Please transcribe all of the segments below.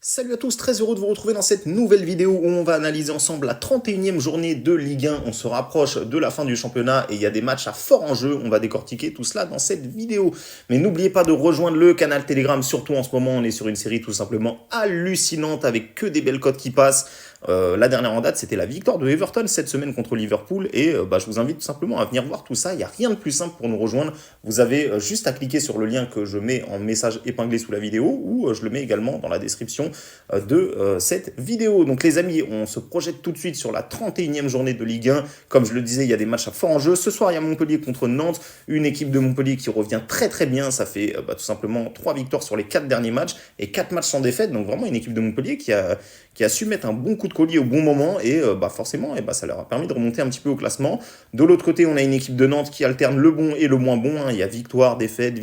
Salut à tous, très heureux de vous retrouver dans cette nouvelle vidéo où on va analyser ensemble la 31e journée de Ligue 1. On se rapproche de la fin du championnat et il y a des matchs à fort enjeu. On va décortiquer tout cela dans cette vidéo. Mais n'oubliez pas de rejoindre le canal Telegram, surtout en ce moment on est sur une série tout simplement hallucinante avec que des belles cotes qui passent. La dernière en date, c'était la victoire de Everton cette semaine contre Liverpool et je vous invite tout simplement à venir voir tout ça. Il n'y a rien de plus simple pour nous rejoindre. Vous avez juste à cliquer sur le lien que je mets en message épinglé sous la vidéo ou je le mets également dans la description de cette vidéo. Donc les amis, on se projette tout de suite sur la 31e journée de Ligue 1. Comme je le disais, il y a des matchs à fort enjeu. Ce soir, il y a Montpellier contre Nantes, une équipe de Montpellier qui revient très très bien. Ça fait tout simplement 3 victoires sur les 4 derniers matchs et 4 matchs sans défaite. Donc vraiment une équipe de Montpellier qui a su mettre un bon coup de collier au bon moment et forcément ça leur a permis de remonter un petit peu au classement. De l'autre côté, on a une équipe de Nantes qui alterne le bon et le moins bon. Il y a victoire, défaite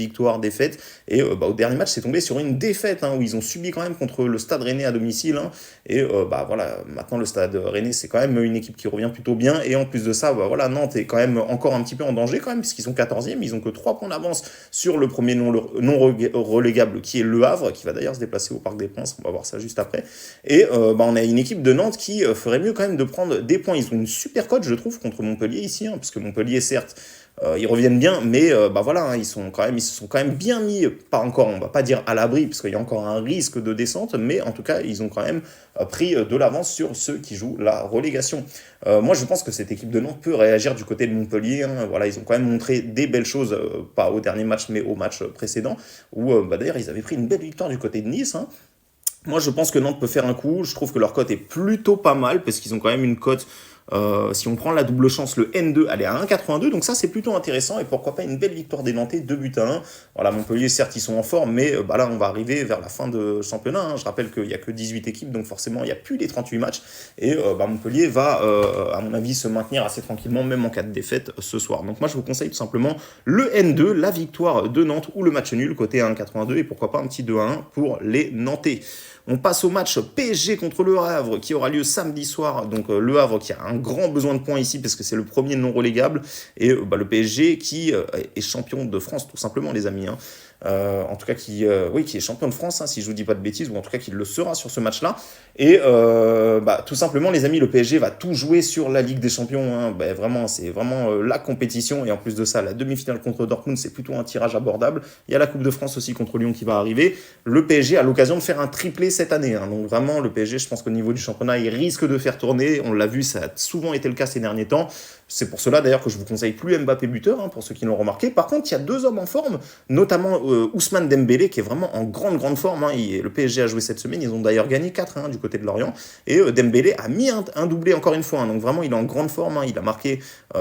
et au dernier match, c'est tombé sur une défaite où ils ont subi quand même contre le Stade Rennais à domicile. Et voilà, maintenant le Stade Rennais, c'est quand même une équipe qui revient plutôt bien. Et en plus de ça, voilà, Nantes est quand même encore un petit peu en danger quand même, puisqu'ils sont 14e. Ils ont que 3 points d'avance sur le premier non relégable qui est Le Havre, qui va d'ailleurs se déplacer au Parc des Princes. On va voir ça juste après. Et on a une équipe de Nantes qui ferait mieux quand même de prendre des points. Ils ont une super cote, je trouve, contre Montpellier ici, parce que Montpellier, certes, ils reviennent bien, mais voilà, ils se sont quand même bien mis, pas encore, on va pas dire à l'abri, parce qu'il y a encore un risque de descente, mais en tout cas, ils ont quand même pris de l'avance sur ceux qui jouent la relégation. Moi, je pense que cette équipe de Nantes peut réagir du côté de Montpellier. Voilà, ils ont quand même montré des belles choses, pas au dernier match, mais au match précédent, où d'ailleurs, ils avaient pris une belle victoire du côté de Nice. Moi, je pense que Nantes peut faire un coup. Je trouve que leur cote est plutôt pas mal parce qu'ils ont quand même une cote. Si on prend la double chance, le N2, elle est à 1,82. Donc ça, c'est plutôt intéressant. Et pourquoi pas une belle victoire des Nantais, 2-1. Voilà, Montpellier, certes, ils sont en forme. Mais là, on va arriver vers la fin de championnat. Je rappelle qu'il n'y a que 18 équipes. Donc forcément, il n'y a plus les 38 matchs. Et Montpellier va, à mon avis, se maintenir assez tranquillement, même en cas de défaite ce soir. Donc moi, je vous conseille tout simplement le N2, la victoire de Nantes ou le match nul, côté 1,82. Et pourquoi pas un petit 2-1 pour les Nantais. On passe au match PSG contre Le Havre qui aura lieu samedi soir. Donc Le Havre qui a un grand besoin de points ici parce que c'est le premier non relégable. Et le PSG qui est champion de France tout simplement les amis. En tout cas qui est champion de France, si je vous dis pas de bêtises, ou en tout cas qui le sera sur ce match-là. Et tout simplement les amis, le PSG va tout jouer sur la Ligue des Champions. Vraiment, c'est vraiment la compétition. Et en plus de ça, la demi-finale contre Dortmund, c'est plutôt un tirage abordable. Il y a la Coupe de France aussi contre Lyon qui va arriver. Le PSG a l'occasion de faire un triplé cette année. Donc vraiment, le PSG, je pense qu'au niveau du championnat, il risque de faire tourner. On l'a vu, ça a souvent été le cas ces derniers temps. C'est pour cela d'ailleurs que je vous conseille plus Mbappé buteur, pour ceux qui l'ont remarqué. Par contre, il y a 2 hommes en forme, notamment Ousmane Dembélé, qui est vraiment en grande forme. Le PSG a joué cette semaine, ils ont d'ailleurs gagné 4 du côté de Lorient. Et Dembélé a mis un doublé encore une fois. Donc vraiment, il est en grande forme. Il a marqué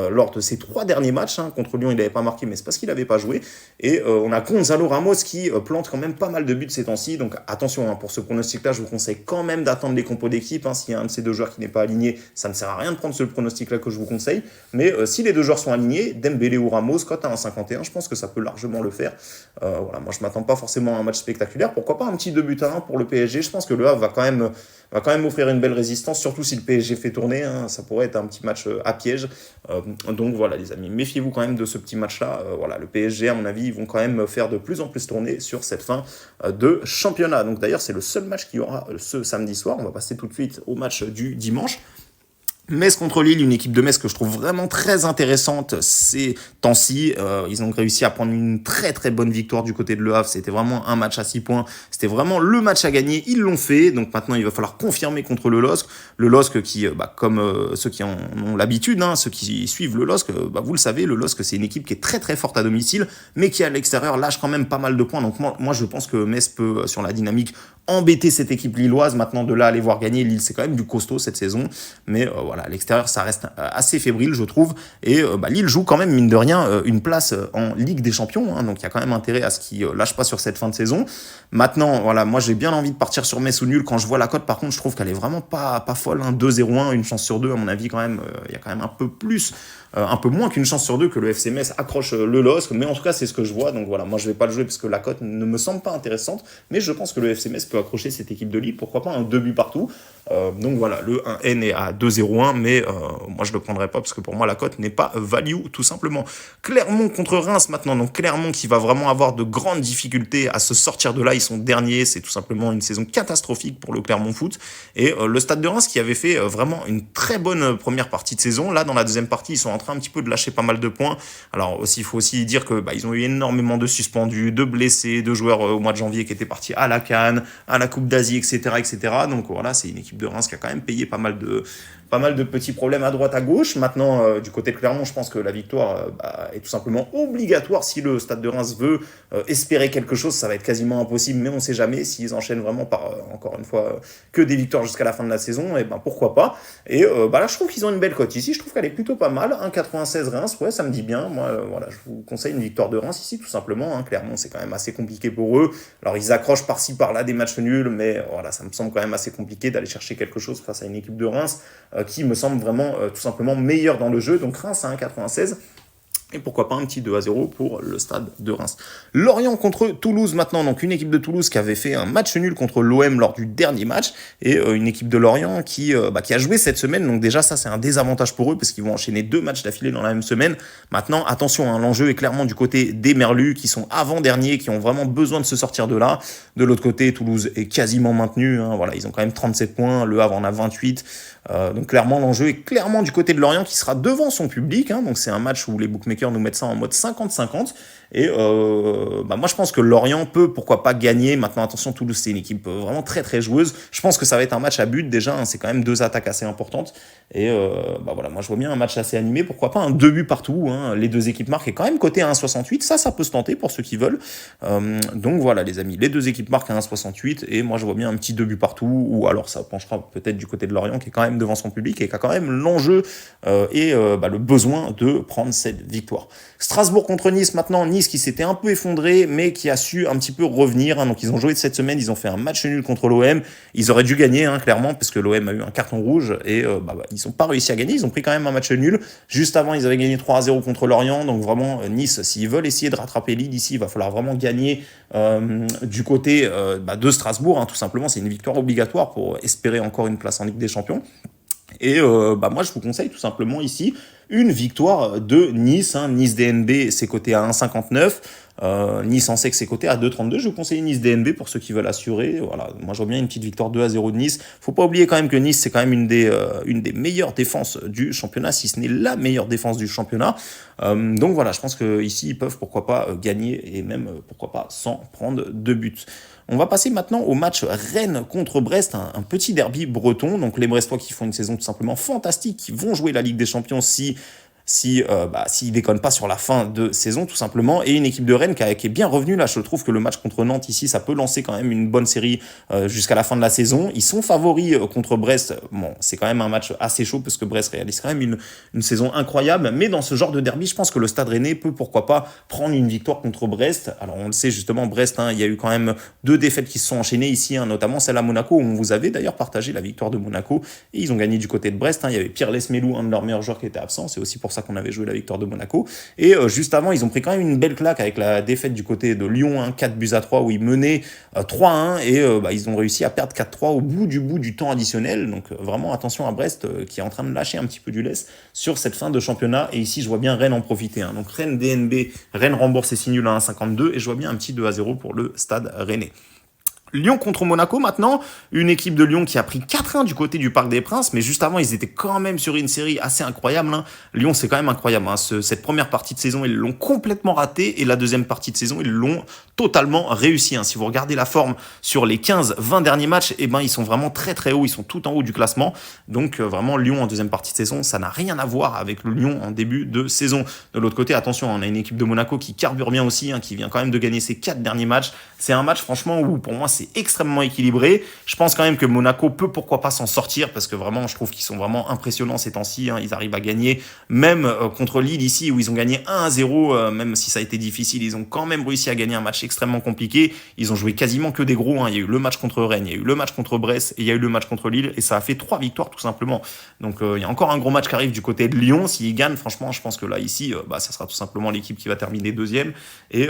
lors de ses 3 derniers matchs. Contre Lyon, il n'avait pas marqué, mais c'est parce qu'il n'avait pas joué. Et on a Gonzalo Ramos qui plante quand même pas mal de buts ces temps-ci. Donc attention, pour ce pronostic-là, je vous conseille quand même d'attendre les compos d'équipe. S'il y a un de ces 2 joueurs qui n'est pas aligné, ça ne sert à rien de prendre ce pronostic-là que je vous conseille. Mais si les 2 joueurs sont alignés, Dembélé ou Ramos, cote à 1,51, je pense que ça peut largement le faire. Voilà, moi je ne m'attends pas forcément à un match spectaculaire. Pourquoi pas un petit 2-1 pour le PSG? Je pense que le Havre va quand même offrir une belle résistance, surtout si le PSG fait tourner. Ça pourrait être un petit match à piège. Donc voilà les amis, méfiez-vous quand même de ce petit match-là. Voilà, le PSG, à mon avis, ils vont quand même faire de plus en plus tourner sur cette fin de championnat. Donc d'ailleurs, c'est le seul match qu'il y aura ce samedi soir. On va passer tout de suite au match du dimanche. Metz contre Lille, une équipe de Metz que je trouve vraiment très intéressante ces temps-ci. Ils ont réussi à prendre une très très bonne victoire du côté de Le Havre. C'était vraiment un match à 6 points. C'était vraiment le match à gagner. Ils l'ont fait. Donc maintenant, il va falloir confirmer contre le LOSC. Le LOSC qui, comme ceux qui en ont l'habitude, ceux qui suivent le LOSC, vous le savez, le LOSC, c'est une équipe qui est très très forte à domicile, mais qui à l'extérieur lâche quand même pas mal de points. Donc moi je pense que Metz peut, sur la dynamique, embêter cette équipe lilloise. Maintenant, de là à les voir gagner, Lille, c'est quand même du costaud cette saison. Mais voilà, à l'extérieur, ça reste assez fébrile, je trouve. Et Lille joue quand même, mine de rien, une place en Ligue des Champions. Donc, il y a quand même intérêt à ce qu'ils ne lâchent pas sur cette fin de saison. Maintenant, voilà, moi, j'ai bien envie de partir sur Metz ou nul. Quand je vois la cote, par contre, je trouve qu'elle est vraiment pas folle. 2-0-1, une chance sur 2, à mon avis, quand même. Il y a quand même un peu plus un peu moins qu'une chance sur deux que le FC Metz accroche le LOSC, mais en tout cas c'est ce que je vois, donc voilà, moi je vais pas le jouer parce que la cote ne me semble pas intéressante, mais je pense que le FC Metz peut accrocher cette équipe de Lille, pourquoi pas un 2 buts partout. Donc voilà, le 1N est à 2,01, mais moi je le prendrai pas parce que pour moi la cote n'est pas value tout simplement. Clermont contre Reims maintenant, donc Clermont qui va vraiment avoir de grandes difficultés à se sortir de là, ils sont derniers, c'est tout simplement une saison catastrophique pour le Clermont Foot, et le Stade de Reims qui avait fait vraiment une très bonne première partie de saison, là dans la deuxième partie ils sont en train un petit peu de lâcher pas mal de points. Alors aussi il faut aussi dire que ils ont eu énormément de suspendus, de blessés, de joueurs au mois de janvier qui étaient partis à la CAN, à la Coupe d'Asie, etc. Donc voilà, c'est une équipe de Reims qui a quand même payé pas mal de petits problèmes à droite à gauche. Maintenant, du côté de Clermont, je pense que la victoire est tout simplement obligatoire si le Stade de Reims veut espérer quelque chose. Ça va être quasiment impossible, mais on ne sait jamais s'ils enchaînent vraiment par, encore une fois, que des victoires jusqu'à la fin de la saison, et pourquoi pas. Et là, je trouve qu'ils ont une belle cote ici. Je trouve qu'elle est plutôt pas mal. 1,96 Reims, ouais, ça me dit bien. Moi, voilà, je vous conseille une victoire de Reims ici, tout simplement. Clermont, c'est quand même assez compliqué pour eux. Alors, ils accrochent par-ci, par-là des matchs nuls, mais voilà, ça me semble quand même assez compliqué d'aller chercher quelque chose face à une équipe de Reims qui me semble vraiment tout simplement meilleure dans le jeu. Donc Reims à 1,96. Et pourquoi pas un petit 2-0 pour le Stade de Reims. Lorient contre Toulouse maintenant, donc une équipe de Toulouse qui avait fait un match nul contre l'OM lors du dernier match, et une équipe de Lorient qui a joué cette semaine, donc déjà ça c'est un désavantage pour eux, parce qu'ils vont enchaîner 2 matchs d'affilée dans la même semaine. Maintenant, attention, l'enjeu est clairement du côté des Merlus, qui sont avant-derniers, qui ont vraiment besoin de se sortir de là. De l'autre côté, Toulouse est quasiment maintenu, voilà, ils ont quand même 37 points, Le Havre en a 28, donc clairement l'enjeu est clairement du côté de Lorient, qui sera devant son public, donc c'est un match où les bookmakers nous mettent ça en mode 50-50. Et moi je pense que Lorient peut pourquoi pas gagner. Maintenant attention, Toulouse c'est une équipe vraiment très très joueuse. Je pense que ça va être un match à but déjà, c'est quand même 2 attaques assez importantes. Et voilà, moi je vois bien un match assez animé, pourquoi pas un 2 buts partout, les deux équipes marquent, est quand même coté à 1,68, ça peut se tenter pour ceux qui veulent. Donc voilà les amis, les deux équipes marquent à 1,68, et moi je vois bien un petit 2 buts partout, ou alors ça penchera peut-être du côté de Lorient qui est quand même devant son public et qui a quand même l'enjeu et le besoin de prendre cette victoire. Strasbourg contre Nice maintenant, Nice qui s'était un peu effondré mais qui a su un petit peu revenir, donc ils ont joué cette semaine, ils ont fait un match nul contre l'OM, ils auraient dû gagner clairement parce que l'OM a eu un carton rouge et ils n'ont pas réussi à gagner, ils ont pris quand même un match nul. Juste avant ils avaient gagné 3-0 contre Lorient, donc vraiment Nice, s'ils veulent essayer de rattraper Lille ici, il va falloir vraiment gagner du côté de Strasbourg, tout simplement, c'est une victoire obligatoire pour espérer encore une place en Ligue des Champions. Et moi je vous conseille tout simplement ici une victoire de Nice. Nice DNB c'est coté à 1,59. Nice en sec c'est coté à 2,32. Je vous conseille Nice DNB pour ceux qui veulent assurer. Voilà, moi je vois bien une petite victoire 2-0 de Nice. Faut pas oublier quand même que Nice c'est quand même une des meilleures défenses du championnat, si ce n'est la meilleure défense du championnat. Donc voilà, je pense que ici ils peuvent pourquoi pas gagner et même pourquoi pas sans prendre de buts. On va passer maintenant au match Rennes contre Brest, un petit derby breton. Donc les Brestois qui font une saison tout simplement fantastique, qui vont jouer la Ligue des Champions s'ils déconnent pas sur la fin de saison tout simplement, et une équipe de Rennes qui est bien revenue là. Je trouve que le match contre Nantes ici ça peut lancer quand même une bonne série jusqu'à la fin de la saison. Ils sont favoris contre Brest, bon c'est quand même un match assez chaud parce que Brest réalise quand même une saison incroyable, mais dans ce genre de derby je pense que le Stade Rennais peut pourquoi pas prendre une victoire contre Brest. Alors on le sait justement, Brest il y a eu quand même 2 défaites qui se sont enchaînées ici, notamment celle à Monaco où on vous avait d'ailleurs partagé la victoire de Monaco, et ils ont gagné du côté de Brest. Il y avait Pierre Lesmelou, un de leurs meilleurs joueurs, qui était absent, c'est aussi pour ça qu'on avait joué la victoire de Monaco. Et juste avant, ils ont pris quand même une belle claque avec la défaite du côté de Lyon, 4-3, où ils menaient 3-1, et ils ont réussi à perdre 4-3 au bout du temps additionnel. Donc vraiment attention à Brest qui est en train de lâcher un petit peu du lest sur cette fin de championnat. Et ici, je vois bien Rennes en profiter. Donc Rennes DNB, Rennes rembourse ses 6 nuls à 1,52, et je vois bien un petit 2-0 pour le Stade Rennais. Lyon contre Monaco maintenant, une équipe de Lyon qui a pris 4-1 du côté du Parc des Princes, mais juste avant ils étaient quand même sur une série assez incroyable. Lyon c'est quand même incroyable, cette première partie de saison ils l'ont complètement raté, et la deuxième partie de saison ils l'ont totalement réussi. Si vous regardez la forme sur les 15-20 derniers matchs, ils sont vraiment très très hauts, ils sont tout en haut du classement. Donc vraiment Lyon en deuxième partie de saison, ça n'a rien à voir avec le Lyon en début de saison. De l'autre côté, attention, on a une équipe de Monaco qui carbure bien aussi, qui vient quand même de gagner ses 4 derniers matchs. C'est un match franchement où pour moi c'est extrêmement équilibré. Je pense quand même que Monaco peut pourquoi pas s'en sortir, parce que vraiment je trouve qu'ils sont vraiment impressionnants ces temps-ci. Ils arrivent à gagner même contre Lille ici où ils ont gagné 1-0, même si ça a été difficile, ils ont quand même réussi à gagner un match extrêmement compliqué. Ils ont joué quasiment que des gros, hein. Il y a eu le match contre Rennes, il y a eu le match contre Brest et il y a eu le match contre Lille et ça a fait 3 victoires tout simplement. Donc il y a encore un gros match qui arrive du côté de Lyon. S'ils gagnent, franchement, je pense que là, ici, ça sera tout simplement l'équipe qui va terminer deuxième. Et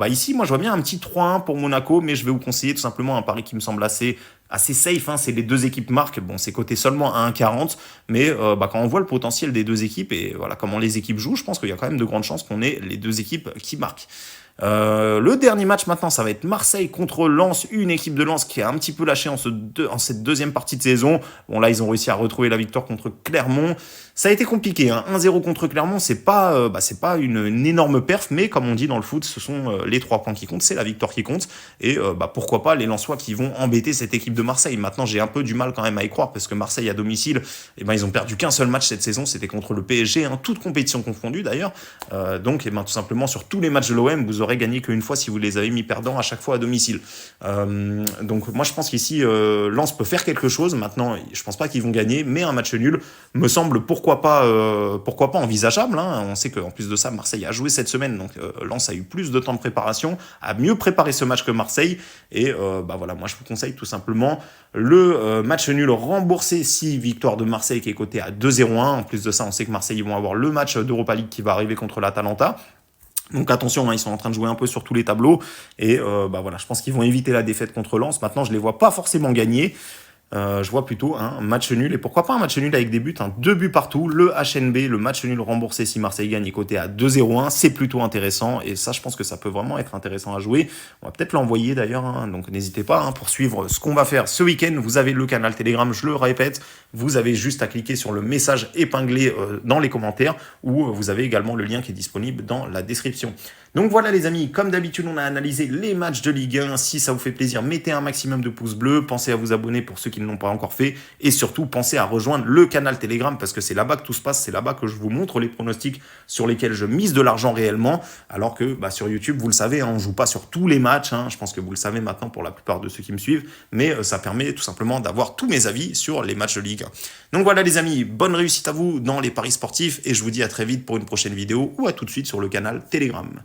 ici, moi, je vois bien un petit 3-1 pour Monaco, mais je vais vous conseiller tout simplement un pari qui me semble assez safe, hein. C'est les deux équipes marquent. Bon, c'est coté seulement à 1,40, mais quand on voit le potentiel des deux équipes et voilà comment les équipes jouent, je pense qu'il y a quand même de grandes chances qu'on ait les deux équipes qui marquent. Le dernier match maintenant, ça va être Marseille contre Lens, une équipe de Lens qui a un petit peu lâché en cette deuxième partie de saison. Bon là, ils ont réussi à retrouver la victoire contre Clermont. Ça a été compliqué, hein. 1-0 contre Clermont, c'est pas une énorme perf, mais comme on dit dans le foot, ce sont les 3 points qui comptent, c'est la victoire qui compte. Et pourquoi pas les Lensois qui vont embêter cette équipe de Marseille. Maintenant, j'ai un peu du mal quand même à y croire parce que Marseille à domicile, ils ont perdu qu'un seul match cette saison, c'était contre le PSG, hein, toute compétition confondue d'ailleurs. Donc, tout simplement sur tous les matchs de l'OM, vous aurez gagné qu'une fois si vous les avez mis perdants à chaque fois à domicile. Donc, moi, je pense qu'ici, Lens peut faire quelque chose. Maintenant, je pense pas qu'ils vont gagner, mais un match nul me semble pourquoi pas envisageable, hein. On sait qu'en plus de ça, Marseille a joué cette semaine, donc Lens a eu plus de temps de préparation, a mieux préparé ce match que Marseille. Et voilà, moi, je vous conseille tout simplement le match nul remboursé si victoire de Marseille qui est coté à 2-0-1. En plus de ça, on sait que Marseille, ils vont avoir le match d'Europa League qui va arriver contre l'Atalanta. Donc attention, hein, ils sont en train de jouer un peu sur tous les tableaux. Et voilà, je pense qu'ils vont éviter la défaite contre Lens. Maintenant, je les vois pas forcément gagner. Je vois plutôt un match nul, et pourquoi pas un match nul avec des buts, 2 buts partout, le HNB, le match nul remboursé si Marseille gagne est coté à 2-0-1, c'est plutôt intéressant, et ça je pense que ça peut vraiment être intéressant à jouer. On va peut-être l'envoyer d'ailleurs, hein, donc n'hésitez pas, hein, pour suivre ce qu'on va faire ce week-end. Vous avez le canal Telegram, je le répète, vous avez juste à cliquer sur le message épinglé dans les commentaires, ou vous avez également le lien qui est disponible dans la description. Donc voilà les amis, comme d'habitude on a analysé les matchs de Ligue 1, si ça vous fait plaisir, mettez un maximum de pouces bleus, pensez à vous abonner pour ceux qui ne l'ont pas encore fait, et surtout pensez à rejoindre le canal Telegram, parce que c'est là-bas que tout se passe, c'est là-bas que je vous montre les pronostics sur lesquels je mise de l'argent réellement, alors que sur YouTube, vous le savez, hein, on joue pas sur tous les matchs, hein, je pense que vous le savez maintenant pour la plupart de ceux qui me suivent, mais ça permet tout simplement d'avoir tous mes avis sur les matchs de Ligue 1. Donc voilà les amis, bonne réussite à vous dans les paris sportifs, et je vous dis à très vite pour une prochaine vidéo, ou à tout de suite sur le canal Telegram.